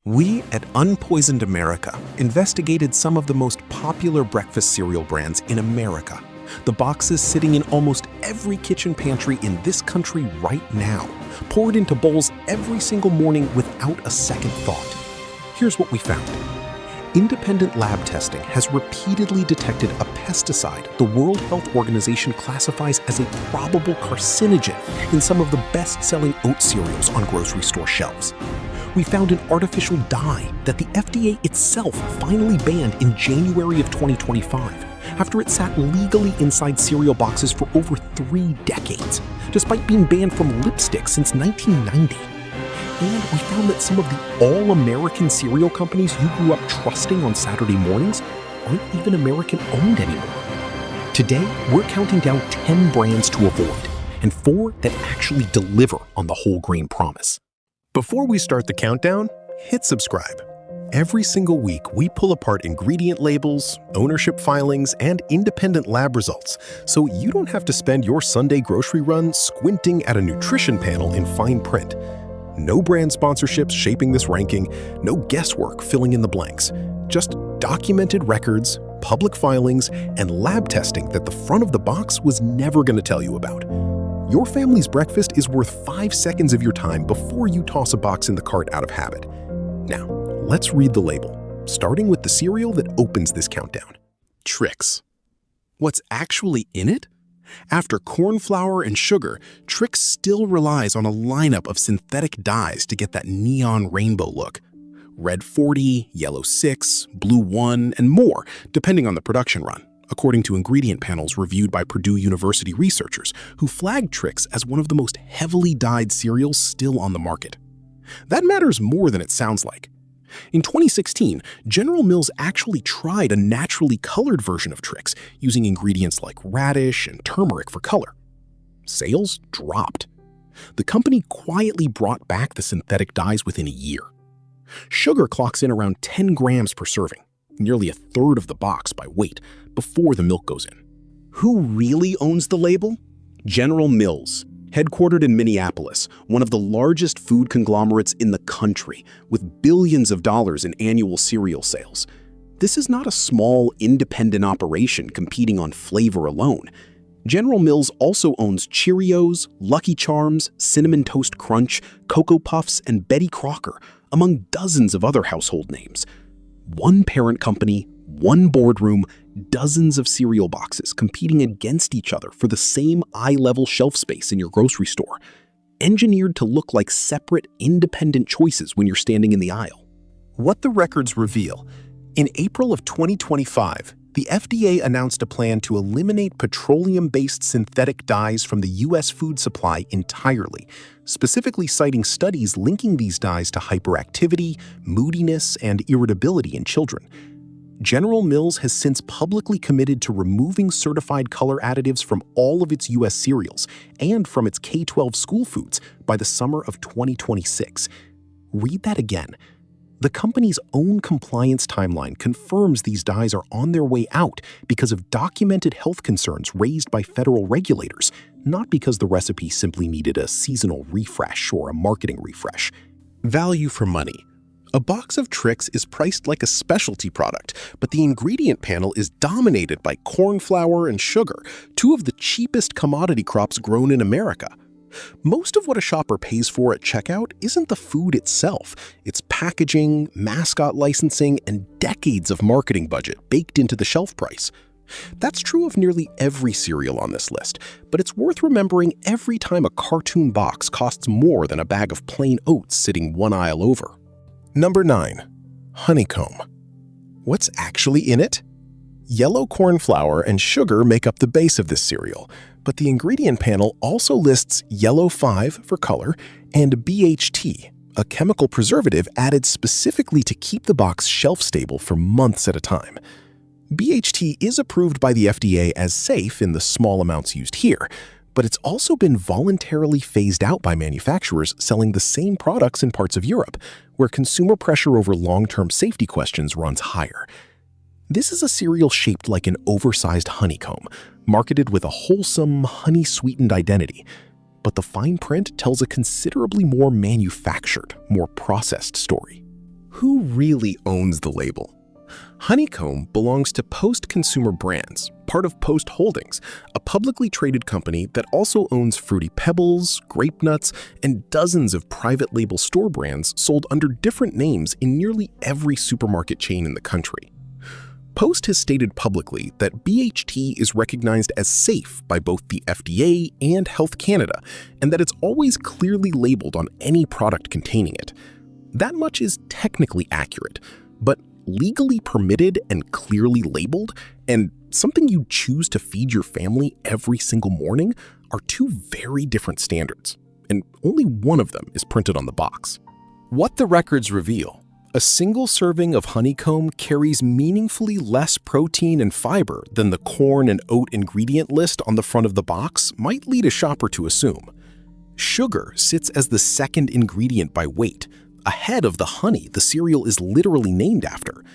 We at Unpoisoned America investigated some of the most popular breakfast cereal brands in America. The boxes sitting in almost every kitchen pantry in this country right now, poured into bowls every single morning without a second thought. Here's what we found. Independent lab testing has repeatedly detected a pesticide the World Health Organization classifies as a probable carcinogen in some of the best-selling oat cereals on grocery store shelves. We found an artificial dye that the FDA itself finally banned in January of 2025 after it sat legally inside cereal boxes for over 3 decades, despite being banned from lipstick since 1990. And we found that some of the all-American cereal companies you grew up trusting on Saturday mornings aren't even American-owned anymore. Today, we're counting down 10 brands to avoid, and 4 that actually deliver on the whole grain promise. Before we start the countdown, hit subscribe. Every single week, we pull apart ingredient labels, ownership filings, and independent lab results, so you don't have to spend your Sunday grocery run squinting at a nutrition panel in fine print. No brand sponsorships shaping this ranking, no guesswork filling in the blanks. Just documented records, public filings, and lab testing that the front of the box was never going to tell you about. Your family's breakfast is worth 5 seconds of your time before you toss a box in the cart out of habit. Now, let's read the label, starting with the cereal that opens this countdown. Trix. What's actually in it? After corn flour and sugar, Trix still relies on a lineup of synthetic dyes to get that neon rainbow look. Red 40, yellow 6, blue 1, and more, depending on the production run, according to ingredient panels reviewed by Purdue University researchers who flagged Trix as one of the most heavily dyed cereals still on the market. That matters more than it sounds like. In 2016, General Mills actually tried a naturally colored version of Trix using ingredients like radish and turmeric for color. Sales dropped. The company quietly brought back the synthetic dyes within a year. Sugar clocks in around 10 grams per serving, nearly a third of the box by weight, before the milk goes in. Who really owns the label? General Mills, headquartered in Minneapolis, one of the largest food conglomerates in the country, with billions of dollars in annual cereal sales. This is not a small, independent operation competing on flavor alone. General Mills also owns Cheerios, Lucky Charms, Cinnamon Toast Crunch, Cocoa Puffs, and Betty Crocker, among dozens of other household names. One parent company, one boardroom, dozens of cereal boxes competing against each other for the same eye-level shelf space in your grocery store, engineered to look like separate, independent choices when you're standing in the aisle. What the records reveal: in April of 2025, the FDA announced a plan to eliminate petroleum-based synthetic dyes from the U.S. food supply entirely, specifically citing studies linking these dyes to hyperactivity, moodiness, and irritability in children. General Mills has since publicly committed to removing certified color additives from all of its U.S. cereals and from its K-12 school foods by the summer of 2026. Read that again. The company's own compliance timeline confirms these dyes are on their way out because of documented health concerns raised by federal regulators, not because the recipe simply needed a seasonal refresh or a marketing refresh. Value for money. A box of Trix is priced like a specialty product, but the ingredient panel is dominated by corn flour and sugar, 2 of the cheapest commodity crops grown in America. Most of what a shopper pays for at checkout isn't the food itself. It's packaging, mascot licensing, and decades of marketing budget baked into the shelf price. That's true of nearly every cereal on this list, but it's worth remembering every time a cartoon box costs more than a bag of plain oats sitting one aisle over. Number 9. Honeycomb. What's actually in it? Yellow corn flour and sugar make up the base of this cereal, but the ingredient panel also lists yellow 5 for color and BHT, a chemical preservative added specifically to keep the box shelf-stable for months at a time. BHT is approved by the FDA as safe in the small amounts used here, but it's also been voluntarily phased out by manufacturers selling the same products in parts of Europe, where consumer pressure over long-term safety questions runs higher. This is a cereal shaped like an oversized honeycomb, marketed with a wholesome, honey-sweetened identity. But the fine print tells a considerably more manufactured, more processed story. Who really owns the label? Honeycomb belongs to Post Consumer Brands, part of Post Holdings, a publicly traded company that also owns Fruity Pebbles, Grape Nuts, and dozens of private label store brands sold under different names in nearly every supermarket chain in the country. Post has stated publicly that BHT is recognized as safe by both the FDA and Health Canada, and that it's always clearly labeled on any product containing it. That much is technically accurate, but legally permitted and clearly labeled, and something you choose to feed your family every single morning are two very different standards, and only one of them is printed on the box. What the records reveal: a single serving of honeycomb carries meaningfully less protein and fiber than the corn and oat ingredient list on the front of the box might lead a shopper to assume. Sugar sits as the second ingredient by weight, ahead of the honey the cereal is literally named after.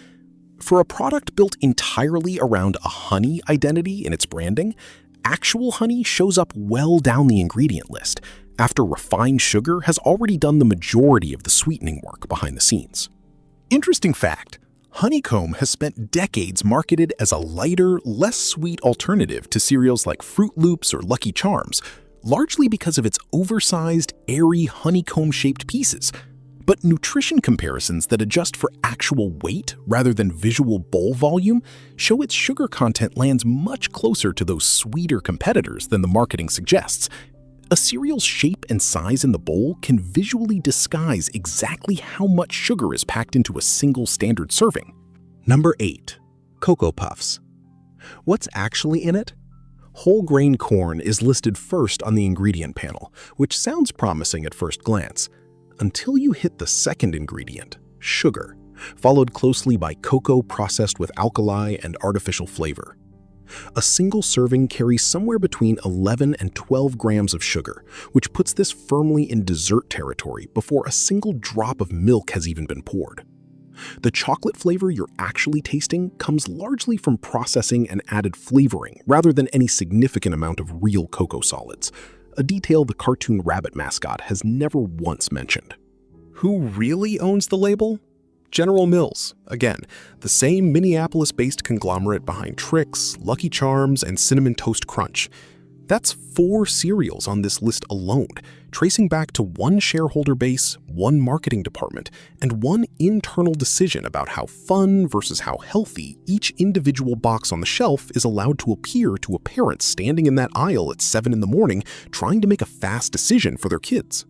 For a product built entirely around a honey identity in its branding, actual honey shows up well down the ingredient list, after refined sugar has already done the majority of the sweetening work behind the scenes. Interesting fact: honeycomb has spent decades marketed as a lighter, less sweet alternative to cereals like Fruit Loops or Lucky Charms, largely because of its oversized, airy, honeycomb-shaped pieces. But nutrition comparisons that adjust for actual weight rather than visual bowl volume show its sugar content lands much closer to those sweeter competitors than the marketing suggests. A cereal's shape and size in the bowl can visually disguise exactly how much sugar is packed into a single standard serving. Number 8. Cocoa Puffs. What's actually in it? Whole grain corn is listed first on the ingredient panel, which sounds promising at first glance, until you hit the second ingredient, sugar, followed closely by cocoa processed with alkali and artificial flavor. A single serving carries somewhere between 11 and 12 grams of sugar, which puts this firmly in dessert territory before a single drop of milk has even been poured. The chocolate flavor you're actually tasting comes largely from processing and added flavoring rather than any significant amount of real cocoa solids, a detail the cartoon rabbit mascot has never once mentioned. Who really owns the label? General Mills, again, the same Minneapolis-based conglomerate behind Trix, Lucky Charms, and Cinnamon Toast Crunch. That's 4 cereals on this list alone, tracing back to one shareholder base, one marketing department, and one internal decision about how fun versus how healthy each individual box on the shelf is allowed to appear to a parent standing in that aisle at 7 in the morning trying to make a fast decision for their kids.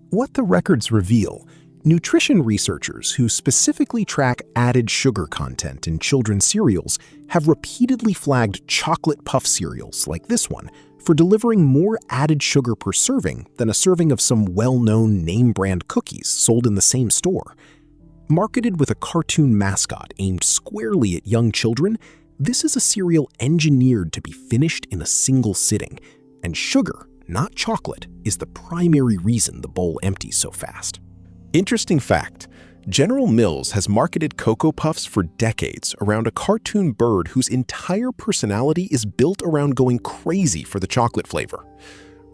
What the records reveal: nutrition researchers who specifically track added sugar content in children's cereals have repeatedly flagged chocolate puff cereals like this one for delivering more added sugar per serving than a serving of some well-known name-brand cookies sold in the same store. Marketed with a cartoon mascot aimed squarely at young children, this is a cereal engineered to be finished in a single sitting, and sugar, not chocolate, is the primary reason the bowl empties so fast. Interesting fact: General Mills has marketed Cocoa Puffs for decades around a cartoon bird whose entire personality is built around going crazy for the chocolate flavor.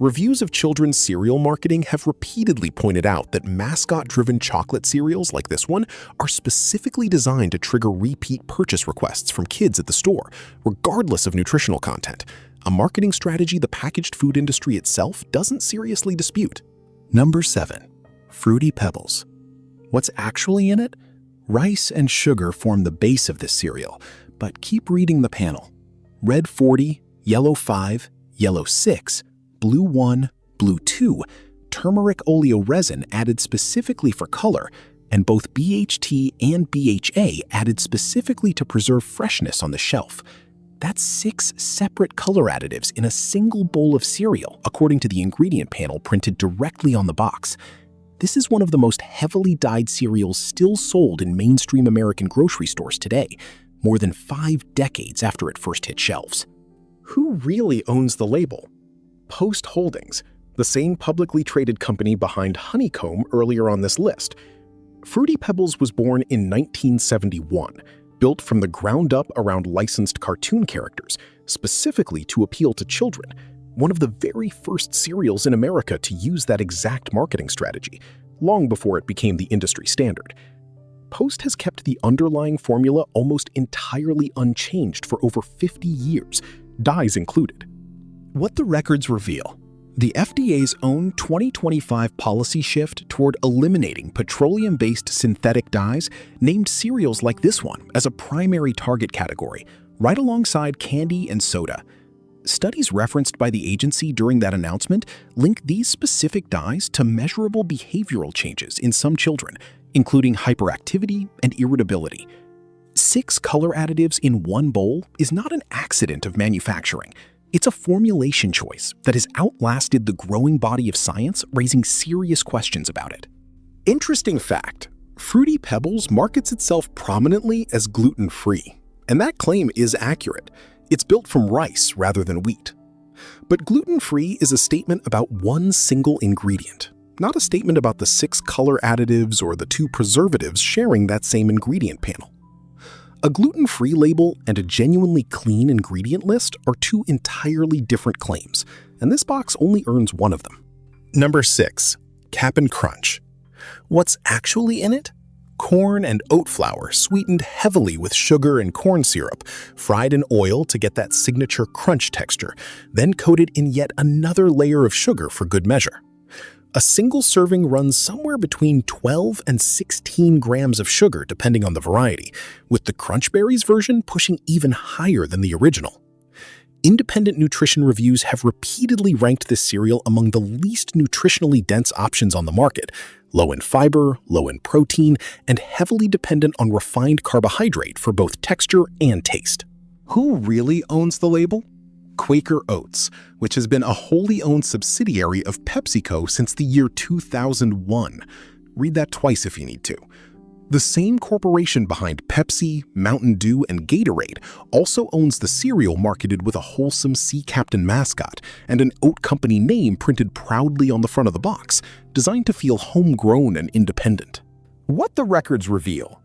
Reviews of children's cereal marketing have repeatedly pointed out that mascot-driven chocolate cereals like this one are specifically designed to trigger repeat purchase requests from kids at the store, regardless of nutritional content, a marketing strategy the packaged food industry itself doesn't seriously dispute. Number 7. Fruity Pebbles. What's actually in it? Rice and sugar form the base of this cereal, but keep reading the panel. Red 40, yellow 5, yellow 6, blue 1, blue 2, turmeric oleo resin added specifically for color, and both BHT and BHA added specifically to preserve freshness on the shelf. That's 6 separate color additives in a single bowl of cereal, according to the ingredient panel printed directly on the box. This is one of the most heavily dyed cereals still sold in mainstream American grocery stores today, more than 5 decades after it first hit shelves. Who really owns the label? Post Holdings, the same publicly traded company behind Honeycomb earlier on this list. Fruity Pebbles was born in 1971, built from the ground up around licensed cartoon characters, specifically to appeal to children, one of the very first cereals in America to use that exact marketing strategy, long before it became the industry standard. Post has kept the underlying formula almost entirely unchanged for over 50 years, dyes included. What the records reveal: the FDA's own 2025 policy shift toward eliminating petroleum-based synthetic dyes named cereals like this one as a primary target category, right alongside candy and soda. Studies referenced by the agency during that announcement link these specific dyes to measurable behavioral changes in some children, including hyperactivity and irritability. 6 color additives in one bowl is not an accident of manufacturing. It's a formulation choice that has outlasted the growing body of science, raising serious questions about it. Interesting fact: Fruity Pebbles markets itself prominently as gluten-free, and that claim is accurate. It's built from rice rather than wheat. But gluten-free is a statement about one single ingredient, not a statement about the 6 color additives or the 2 preservatives sharing that same ingredient panel. A gluten-free label and a genuinely clean ingredient list are 2 entirely different claims, and this box only earns one of them. Number 6. Cap'n Crunch. What's actually in it? Corn and oat flour sweetened heavily with sugar and corn syrup, fried in oil to get that signature crunch texture, then coated in yet another layer of sugar for good measure. A single serving runs somewhere between 12 and 16 grams of sugar depending on the variety, with the Crunch Berries version pushing even higher than the original. Independent nutrition reviews have repeatedly ranked this cereal among the least nutritionally dense options on the market, low in fiber, low in protein, and heavily dependent on refined carbohydrate for both texture and taste. Who really owns the label? Quaker Oats, which has been a wholly owned subsidiary of PepsiCo since the year 2001. Read that twice if you need to. The same corporation behind Pepsi, Mountain Dew, and Gatorade also owns the cereal marketed with a wholesome sea captain mascot and an oat company name printed proudly on the front of the box, designed to feel homegrown and independent. What the records reveal: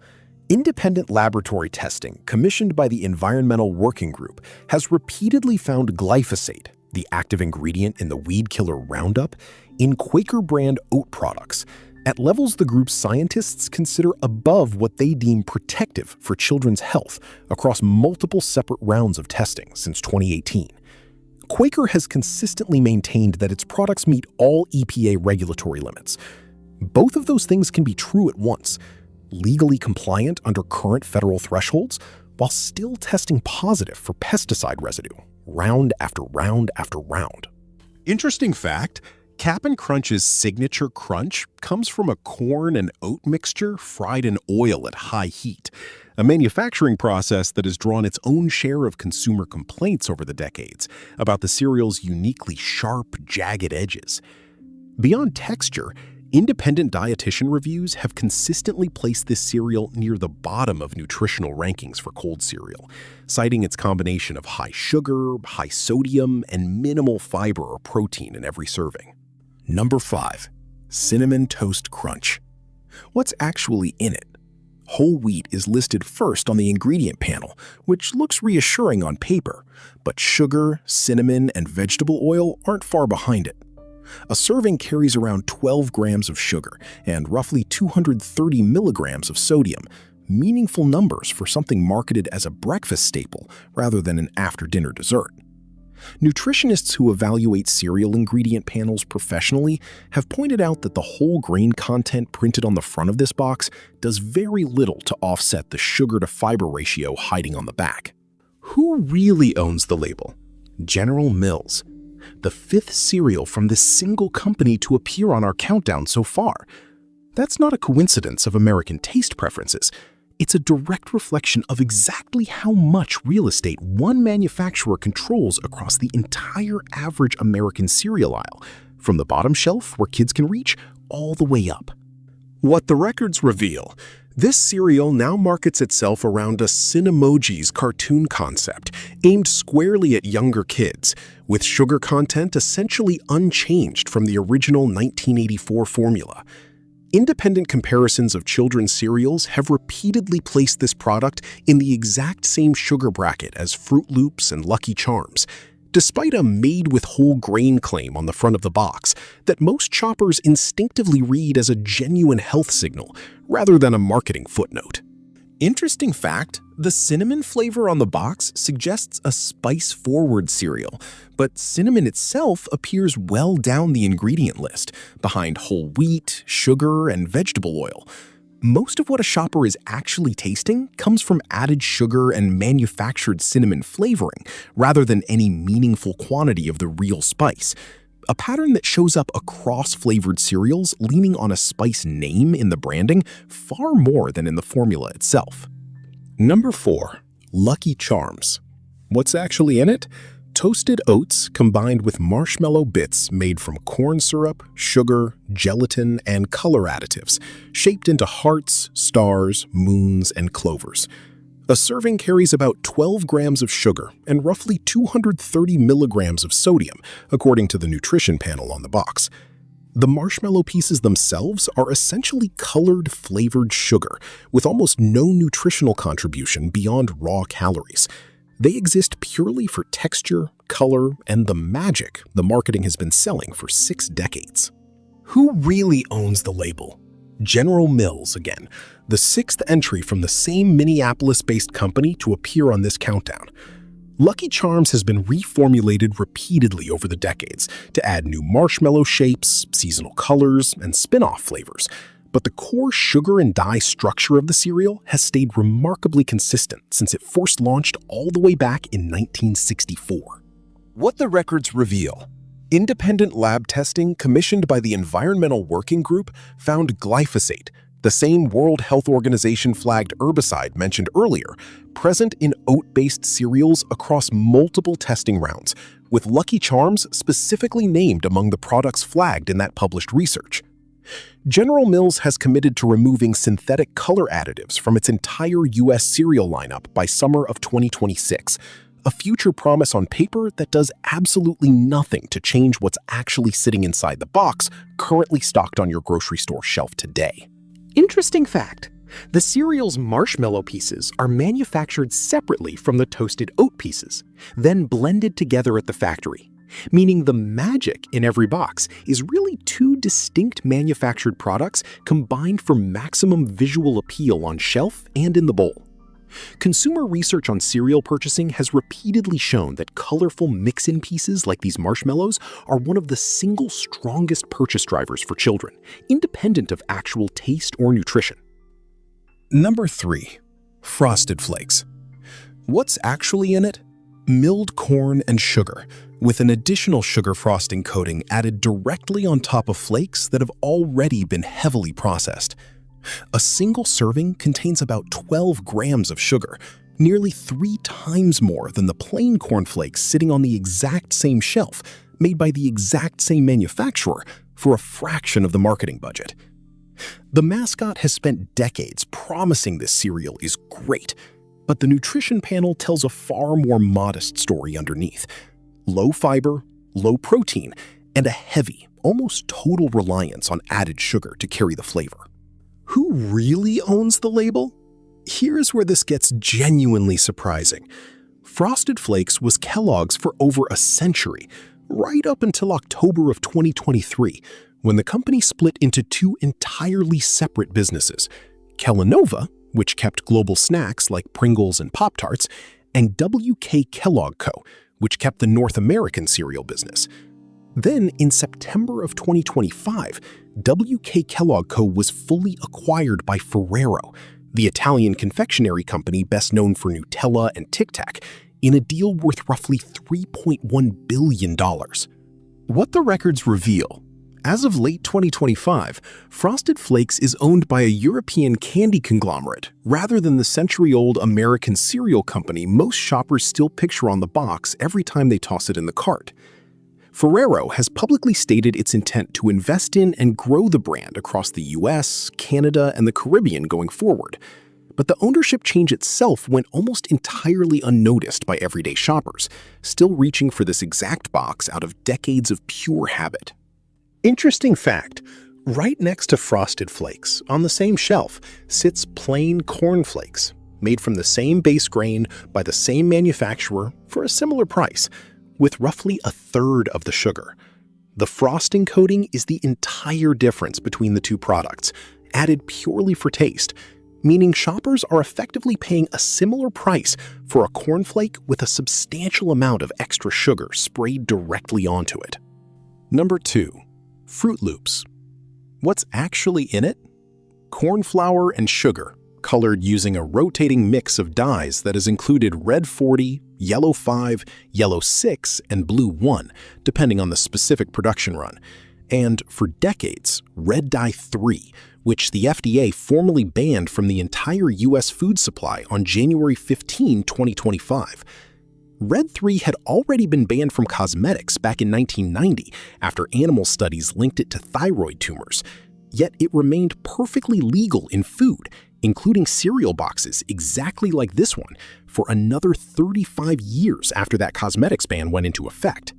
independent laboratory testing commissioned by the Environmental Working Group has repeatedly found glyphosate, the active ingredient in the weed killer Roundup, in Quaker brand oat products, at levels the group's scientists consider above what they deem protective for children's health across multiple separate rounds of testing since 2018. Quaker has consistently maintained that its products meet all EPA regulatory limits. Both of those things can be true at once: legally compliant under current federal thresholds, while still testing positive for pesticide residue, round after round after round. Interesting fact: Cap'n Crunch's signature crunch comes from a corn and oat mixture fried in oil at high heat, a manufacturing process that has drawn its own share of consumer complaints over the decades about the cereal's uniquely sharp, jagged edges. Beyond texture, independent dietitian reviews have consistently placed this cereal near the bottom of nutritional rankings for cold cereal, citing its combination of high sugar, high sodium, and minimal fiber or protein in every serving. Number 5. Cinnamon Toast Crunch. What's actually in it? Whole wheat is listed first on the ingredient panel, which looks reassuring on paper, but sugar, cinnamon, and vegetable oil aren't far behind it. A serving carries around 12 grams of sugar and roughly 230 milligrams of sodium, meaningful numbers for something marketed as a breakfast staple rather than an after-dinner dessert. Nutritionists who evaluate cereal ingredient panels professionally have pointed out that the whole grain content printed on the front of this box does very little to offset the sugar-to-fiber ratio hiding on the back. Who really owns the label? General Mills, the 5th cereal from this single company to appear on our countdown so far. That's not a coincidence of American taste preferences. It's a direct reflection of exactly how much real estate one manufacturer controls across the entire average American cereal aisle, from the bottom shelf where kids can reach all the way up. What the records reveal: this cereal now markets itself around a Cinnamojis cartoon concept aimed squarely at younger kids, with sugar content essentially unchanged from the original 1984 formula. Independent comparisons of children's cereals have repeatedly placed this product in the exact same sugar bracket as Fruit Loops and Lucky Charms, despite a made-with-whole-grain claim on the front of the box that most shoppers instinctively read as a genuine health signal rather than a marketing footnote. Interesting fact, the cinnamon flavor on the box suggests a spice-forward cereal, but cinnamon itself appears well down the ingredient list, behind whole wheat, sugar, and vegetable oil. Most of what a shopper is actually tasting comes from added sugar and manufactured cinnamon flavoring, rather than any meaningful quantity of the real spice. A pattern that shows up across flavored cereals leaning on a spice name in the branding far more than in the formula itself. Number 4. Lucky Charms. What's actually in it? Toasted oats combined with marshmallow bits made from corn syrup, sugar, gelatin, and color additives, shaped into hearts, stars, moons, and clovers. A serving carries about 12 grams of sugar and roughly 230 milligrams of sodium, according to the nutrition panel on the box. The marshmallow pieces themselves are essentially colored, flavored sugar, with almost no nutritional contribution beyond raw calories. They exist purely for texture, color, and the magic the marketing has been selling for 6 decades. Who really owns the label? General Mills again, the 6th entry from the same Minneapolis-based company to appear on this countdown. Lucky Charms has been reformulated repeatedly over the decades to add new marshmallow shapes, seasonal colors, and spin-off flavors. But the core sugar and dye structure of the cereal has stayed remarkably consistent since it first launched all the way back in 1964. What the records reveal. Independent lab testing commissioned by the Environmental Working Group found glyphosate, the same World Health Organization flagged herbicide mentioned earlier, present in oat-based cereals across multiple testing rounds, with Lucky Charms specifically named among the products flagged in that published research. General Mills has committed to removing synthetic color additives from its entire U.S. cereal lineup by summer of 2026, a future promise on paper that does absolutely nothing to change what's actually sitting inside the box currently stocked on your grocery store shelf today. Interesting fact, the cereal's marshmallow pieces are manufactured separately from the toasted oat pieces, then blended together at the factory, meaning the magic in every box is really 2 distinct manufactured products combined for maximum visual appeal on shelf and in the bowl. Consumer research on cereal purchasing has repeatedly shown that colorful mix-in pieces like these marshmallows are one of the single strongest purchase drivers for children, independent of actual taste or nutrition. Number 3. Frosted Flakes. What's actually in it? Milled corn and sugar, with an additional sugar frosting coating added directly on top of flakes that have already been heavily processed. A single serving contains about 12 grams of sugar, nearly 3 times more than the plain cornflakes sitting on the exact same shelf, made by the exact same manufacturer, for a fraction of the marketing budget. The mascot has spent decades promising this cereal is great, but the nutrition panel tells a far more modest story underneath. Low fiber, low protein, and a heavy, almost total reliance on added sugar to carry the flavor. Who really owns the label? Here's where this gets genuinely surprising. Frosted Flakes was Kellogg's for over a century, right up until October of 2023, when the company split into 2 entirely separate businesses: Kellanova, which kept global snacks like Pringles and Pop-Tarts, and W.K. Kellogg Co., which kept the North American cereal business. Then, in September of 2025, W.K. Kellogg Co. was fully acquired by Ferrero, the Italian confectionery company best known for Nutella and Tic Tac, in a deal worth roughly $3.1 billion. What the records reveal. As of late 2025, Frosted Flakes is owned by a European candy conglomerate rather than the century-old American cereal company most shoppers still picture on the box every time they toss it in the cart. Ferrero has publicly stated its intent to invest in and grow the brand across the US, Canada, and the Caribbean going forward. But the ownership change itself went almost entirely unnoticed by everyday shoppers, still reaching for this exact box out of decades of pure habit. Interesting fact, right next to Frosted Flakes, on the same shelf, sits plain corn flakes, made from the same base grain by the same manufacturer for a similar price, with roughly a third of the sugar. The frosting coating is the entire difference between the two products, added purely for taste, meaning shoppers are effectively paying a similar price for a cornflake with a substantial amount of extra sugar sprayed directly onto it. Number 2. Fruit Loops. What's actually in it? Corn flour and sugar, colored using a rotating mix of dyes that has included red 40, yellow 5, yellow 6, and blue 1, depending on the specific production run. And for decades, red dye 3, which the FDA formally banned from the entire U.S. food supply on January 15, 2025. Red 3 had already been banned from cosmetics back in 1990 after animal studies linked it to thyroid tumors, yet it remained perfectly legal in food, including cereal boxes exactly like this one, for another 35 years after that cosmetics ban went into effect.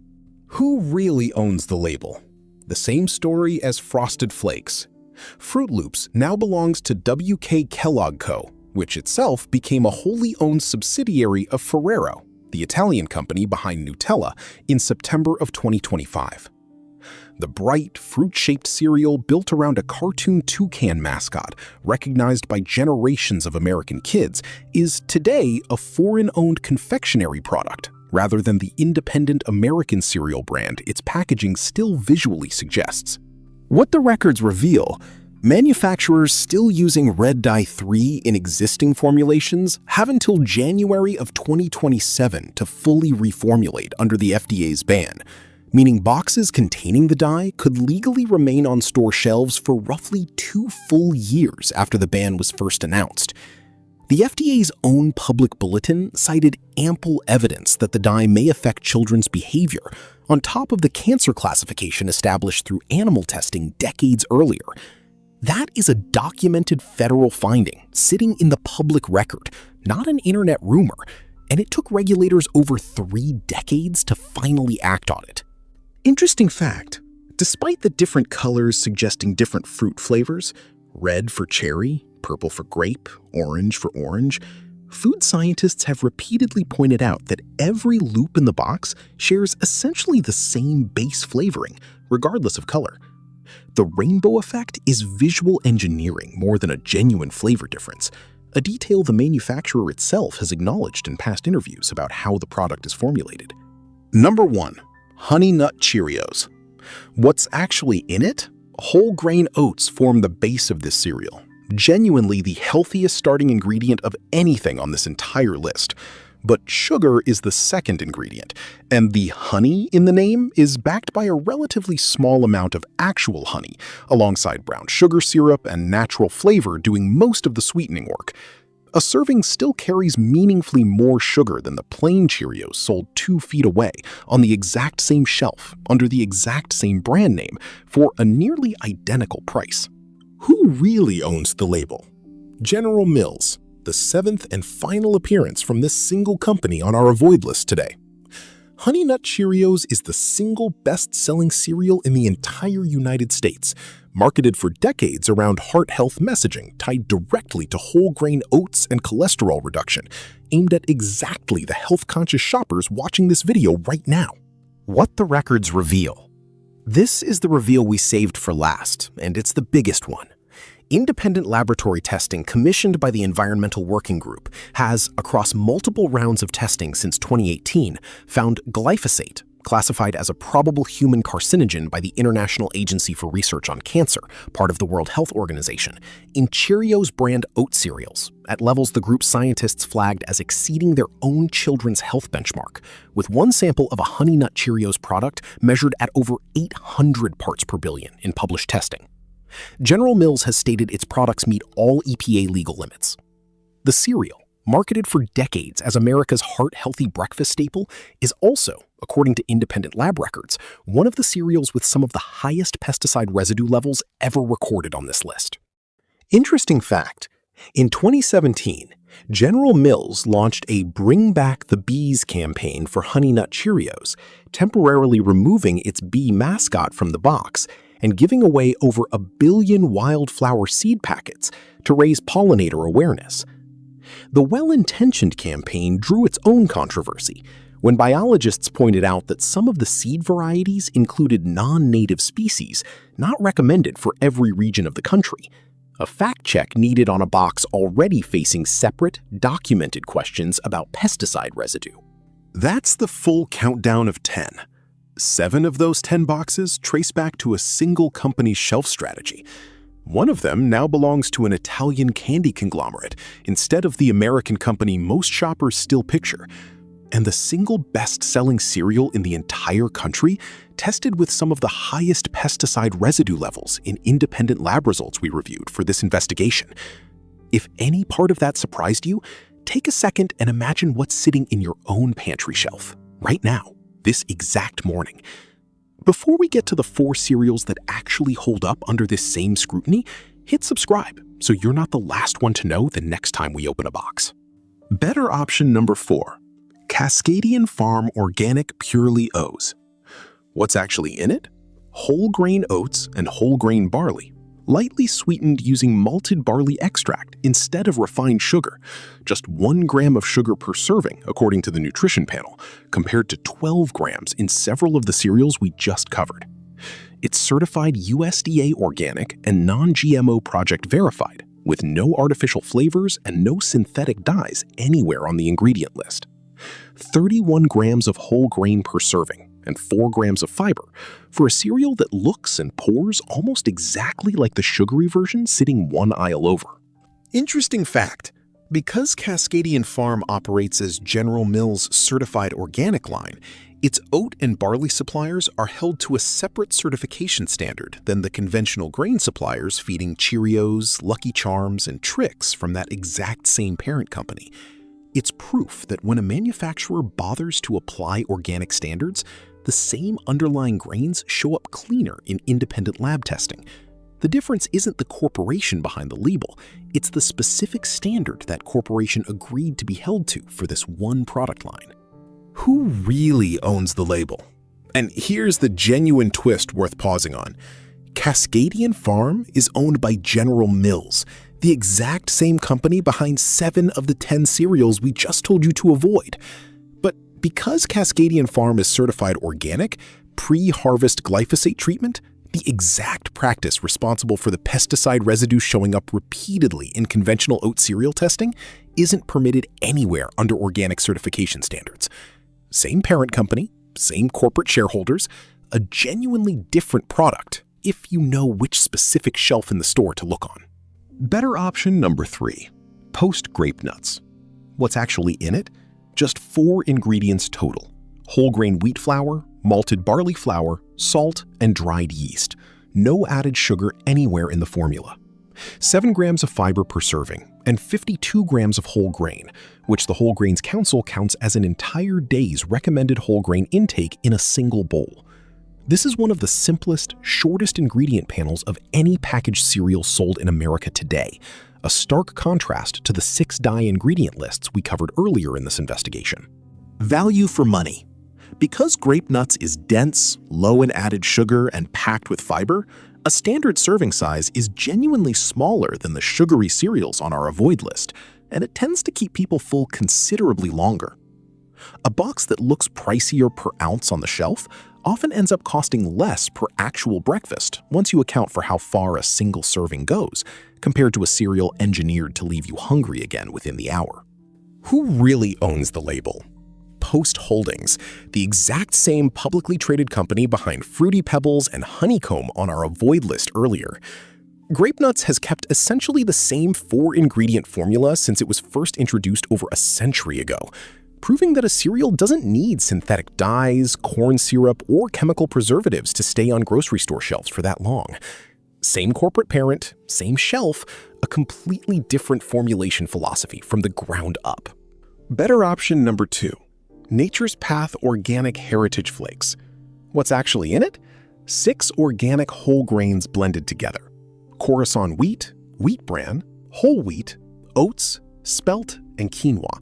Who really owns the label? The same story as Frosted Flakes. Fruit Loops now belongs to W.K. Kellogg Co., which itself became a wholly owned subsidiary of Ferrero, the Italian company behind Nutella, in September of 2025. The bright, fruit-shaped cereal built around a cartoon toucan mascot, recognized by generations of American kids, is today a foreign-owned confectionery product, rather than the independent American cereal brand its packaging still visually suggests. What the records reveal, manufacturers still using red dye 3 in existing formulations have until January of 2027 to fully reformulate under the FDA's ban, meaning boxes containing the dye could legally remain on store shelves for roughly 2 full years after the ban was first announced. The FDA's own public bulletin cited ample evidence that the dye may affect children's behavior, on top of the cancer classification established through animal testing decades earlier. That is a documented federal finding sitting in the public record, not an internet rumor, and it took regulators over 3 decades to finally act on it. Interesting fact, despite the different colors suggesting different fruit flavors, red for cherry, purple for grape, orange for orange, food scientists have repeatedly pointed out that every loop in the box shares essentially the same base flavoring, regardless of color. The rainbow effect is visual engineering more than a genuine flavor difference, a detail the manufacturer itself has acknowledged in past interviews about how the product is formulated. Number 1. Honey Nut Cheerios. What's actually in it? Whole grain oats form the base of this cereal, genuinely the healthiest starting ingredient of anything on this entire list. But sugar is the second ingredient, and the honey in the name is backed by a relatively small amount of actual honey, alongside brown sugar syrup and natural flavor doing most of the sweetening work. A serving still carries meaningfully more sugar than the plain Cheerios sold 2 feet away on the exact same shelf under the exact same brand name for a nearly identical price. Who really owns the label? General Mills, the 7th and final appearance from this single company on our avoid list today. Honey Nut Cheerios is the single best-selling cereal in the entire United States, marketed for decades around heart health messaging tied directly to whole grain oats and cholesterol reduction, aimed at exactly the health-conscious shoppers watching this video right now. What the records reveal. This is the reveal we saved for last, and it's the biggest one. Independent laboratory testing commissioned by the Environmental Working Group has, across multiple rounds of testing since 2018, found glyphosate, classified as a probable human carcinogen by the International Agency for Research on Cancer, part of the World Health Organization, in Cheerios brand oat cereals, at levels the group's scientists flagged as exceeding their own children's health benchmark, with one sample of a Honey Nut Cheerios product measured at over 800 parts per billion in published testing. General Mills has stated its products meet all EPA legal limits. The cereal, marketed for decades as America's heart-healthy breakfast staple, is also, according to independent lab records, one of the cereals with some of the highest pesticide residue levels ever recorded on this list. Interesting fact, in 2017, General Mills launched a Bring Back the Bees campaign for Honey Nut Cheerios, temporarily removing its bee mascot from the box and giving away over 1 billion wildflower seed packets to raise pollinator awareness. The well-intentioned campaign drew its own controversy, when biologists pointed out that some of the seed varieties included non-native species not recommended for every region of the country. A fact check needed on a box already facing separate, documented questions about pesticide residue. That's the full countdown of 10. 7 of those 10 boxes trace back to a single company's shelf strategy. One of them now belongs to an Italian candy conglomerate instead of the American company most shoppers still picture. And the single best-selling cereal in the entire country tested with some of the highest pesticide residue levels in independent lab results we reviewed for this investigation. If any part of that surprised you, take a second and imagine what's sitting in your own pantry shelf right now, this exact morning. Before we get to the 4 cereals that actually hold up under this same scrutiny, hit subscribe so you're not the last one to know the next time we open a box. Better option number 4. Cascadian Farm Organic Purely Oats. What's actually in it? Whole grain oats and whole grain barley, lightly sweetened using malted barley extract instead of refined sugar. Just 1 gram of sugar per serving, according to the nutrition panel, compared to 12 grams in several of the cereals we just covered. It's certified USDA organic and non-GMO project verified, with no artificial flavors and no synthetic dyes anywhere on the ingredient list. 31 grams of whole grain per serving and 4 grams of fiber for a cereal that looks and pours almost exactly like the sugary version sitting 1 aisle over. Interesting fact, because Cascadian Farm operates as General Mills' certified organic line, its oat and barley suppliers are held to a separate certification standard than the conventional grain suppliers feeding Cheerios, Lucky Charms, and Trix from that exact same parent company. It's proof that when a manufacturer bothers to apply organic standards, the same underlying grains show up cleaner in independent lab testing. The difference isn't the corporation behind the label, it's the specific standard that corporation agreed to be held to for this one product line. Who really owns the label? And here's the genuine twist worth pausing on. Cascadian Farm is owned by General Mills, the exact same company behind 7 of the 10 cereals we just told you to avoid. But because Cascadian Farm is certified organic, pre-harvest glyphosate treatment, the exact practice responsible for the pesticide residue showing up repeatedly in conventional oat cereal testing, isn't permitted anywhere under organic certification standards. Same parent company, same corporate shareholders, a genuinely different product if you know which specific shelf in the store to look on. Better option number 3, Post Grape Nuts. What's actually in it? Just 4 ingredients total: whole grain wheat flour, malted barley flour, salt, and dried yeast. No added sugar anywhere in the formula. 7 grams of fiber per serving, and 52 grams of whole grain, which the Whole Grains Council counts as an entire day's recommended whole grain intake in a single bowl. This is one of the simplest, shortest ingredient panels of any packaged cereal sold in America today, a stark contrast to the 6 dye ingredient lists we covered earlier in this investigation. Value for money. Because grape nuts is dense, low in added sugar, and packed with fiber, a standard serving size is genuinely smaller than the sugary cereals on our avoid list, and it tends to keep people full considerably longer. A box that looks pricier per ounce on the shelf often ends up costing less per actual breakfast once you account for how far a single serving goes, compared to a cereal engineered to leave you hungry again within the hour. Who really owns the label? Post Holdings, the exact same publicly traded company behind Fruity Pebbles and Honeycomb on our avoid list earlier. Grape Nuts has kept essentially the same 4-ingredient formula since it was first introduced over a century ago, proving that a cereal doesn't need synthetic dyes, corn syrup, or chemical preservatives to stay on grocery store shelves for that long. Same corporate parent, same shelf, a completely different formulation philosophy from the ground up. Better option number 2, Nature's Path Organic Heritage Flakes. What's actually in it? 6 organic whole grains blended together: Coruscant wheat, wheat bran, whole wheat, oats, spelt, and quinoa,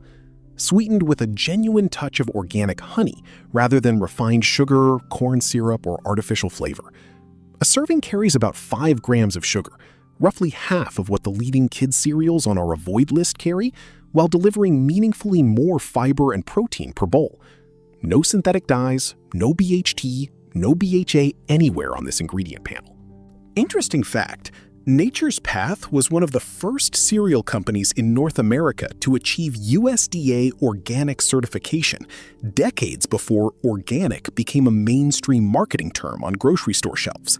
sweetened with a genuine touch of organic honey rather than refined sugar, corn syrup, or artificial flavor. A serving carries about 5 grams of sugar, roughly half of what the leading kids' cereals on our avoid list carry, while delivering meaningfully more fiber and protein per bowl. No synthetic dyes, no BHT, no BHA anywhere on this ingredient panel. Interesting fact, Nature's Path was one of the first cereal companies in North America to achieve USDA organic certification, decades before organic became a mainstream marketing term on grocery store shelves.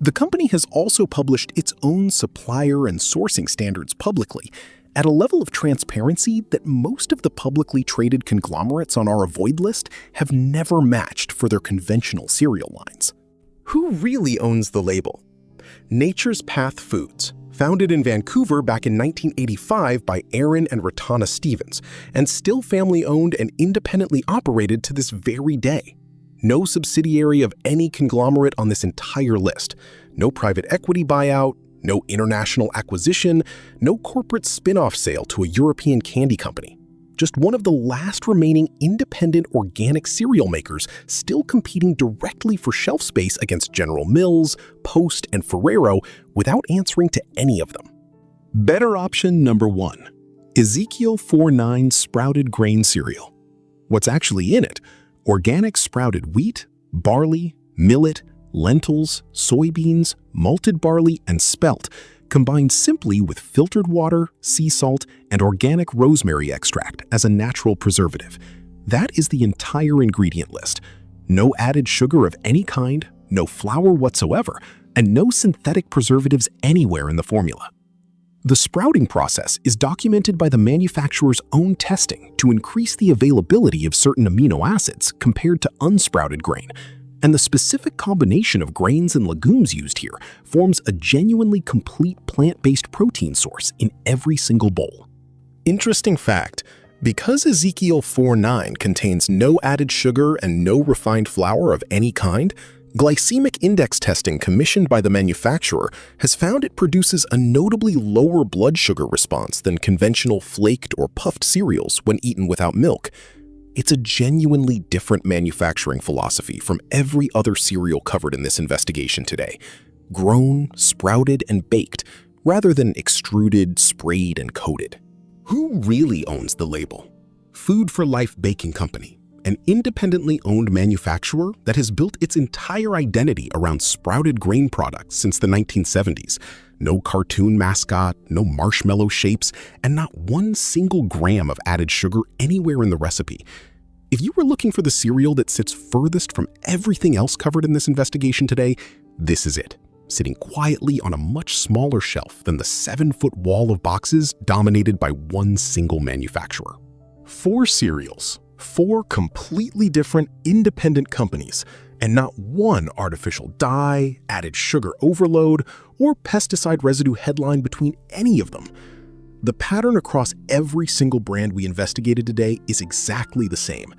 The company has also published its own supplier and sourcing standards publicly, at a level of transparency that most of the publicly traded conglomerates on our avoid list have never matched for their conventional cereal lines. Who really owns the label? Nature's Path Foods, founded in Vancouver back in 1985 by Aaron and Ratana Stevens, and still family-owned and independently operated to this very day. No subsidiary of any conglomerate on this entire list. No private equity buyout, no international acquisition, no corporate spin-off sale to a European candy company. Just one of the last remaining independent organic cereal makers still competing directly for shelf space against General Mills, Post, and Ferrero without answering to any of them. Better option number 1. Ezekiel 4-9 sprouted grain cereal. What's actually in it? Organic sprouted wheat, barley, millet, lentils, soybeans, malted barley, and spelt, combined simply with filtered water, sea salt, and organic rosemary extract as a natural preservative. That is the entire ingredient list. No added sugar of any kind, no flour whatsoever, and no synthetic preservatives anywhere in the formula. The sprouting process is documented by the manufacturer's own testing to increase the availability of certain amino acids compared to unsprouted grain, and the specific combination of grains and legumes used here forms a genuinely complete plant-based protein source in every single bowl. Interesting fact, because Ezekiel 4-9 contains no added sugar and no refined flour of any kind, glycemic index testing commissioned by the manufacturer has found it produces a notably lower blood sugar response than conventional flaked or puffed cereals when eaten without milk. It's a genuinely different manufacturing philosophy from every other cereal covered in this investigation today. Grown, sprouted, and baked, rather than extruded, sprayed, and coated. Who really owns the label? Food for Life Baking Company, an independently owned manufacturer that has built its entire identity around sprouted grain products since the 1970s. No cartoon mascot, no marshmallow shapes, and not one single gram of added sugar anywhere in the recipe. If you were looking for the cereal that sits furthest from everything else covered in this investigation today, this is it, sitting quietly on a much smaller shelf than the 7-foot wall of boxes dominated by one single manufacturer. 4 cereals, 4 completely different independent companies, and not one artificial dye, added sugar overload, or pesticide residue headline between any of them. The pattern across every single brand we investigated today is exactly the same.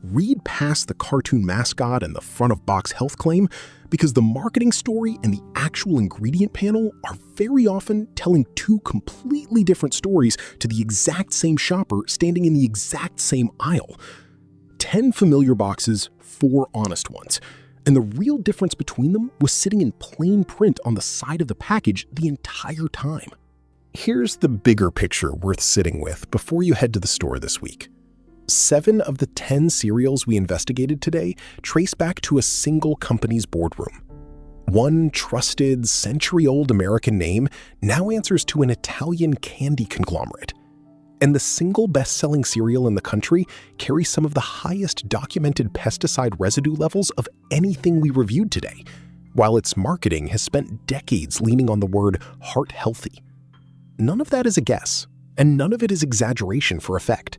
Read past the cartoon mascot and the front-of-box health claim, because the marketing story and the actual ingredient panel are very often telling 2 completely different stories to the exact same shopper standing in the exact same aisle. 10 familiar boxes, 4 honest ones. And the real difference between them was sitting in plain print on the side of the package the entire time. Here's the bigger picture worth sitting with before you head to the store this week. 7 of the 10 cereals we investigated today trace back to a single company's boardroom. One trusted, century-old American name now answers to an Italian candy conglomerate. And the single best-selling cereal in the country carries some of the highest documented pesticide residue levels of anything we reviewed today, while its marketing has spent decades leaning on the word heart healthy. None of that is a guess, and none of it is exaggeration for effect.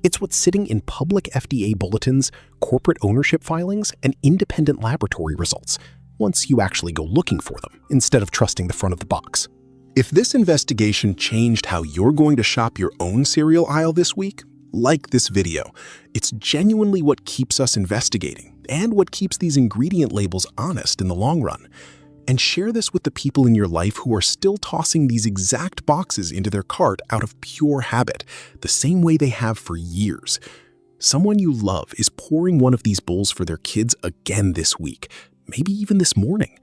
It's what's sitting in public FDA bulletins, corporate ownership filings, and independent laboratory results, once you actually go looking for them, instead of trusting the front of the box. If this investigation changed how you're going to shop your own cereal aisle this week, like this video. It's genuinely what keeps us investigating, and what keeps these ingredient labels honest in the long run. And share this with the people in your life who are still tossing these exact boxes into their cart out of pure habit, the same way they have for years. Someone you love is pouring one of these bowls for their kids again this week, maybe even this morning.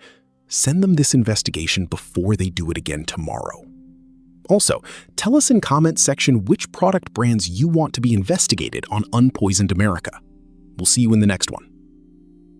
Send them this investigation before they do it again tomorrow. Also, tell us in comment section which product brands you want to be investigated on Unpoisoned America. We'll see you in the next one.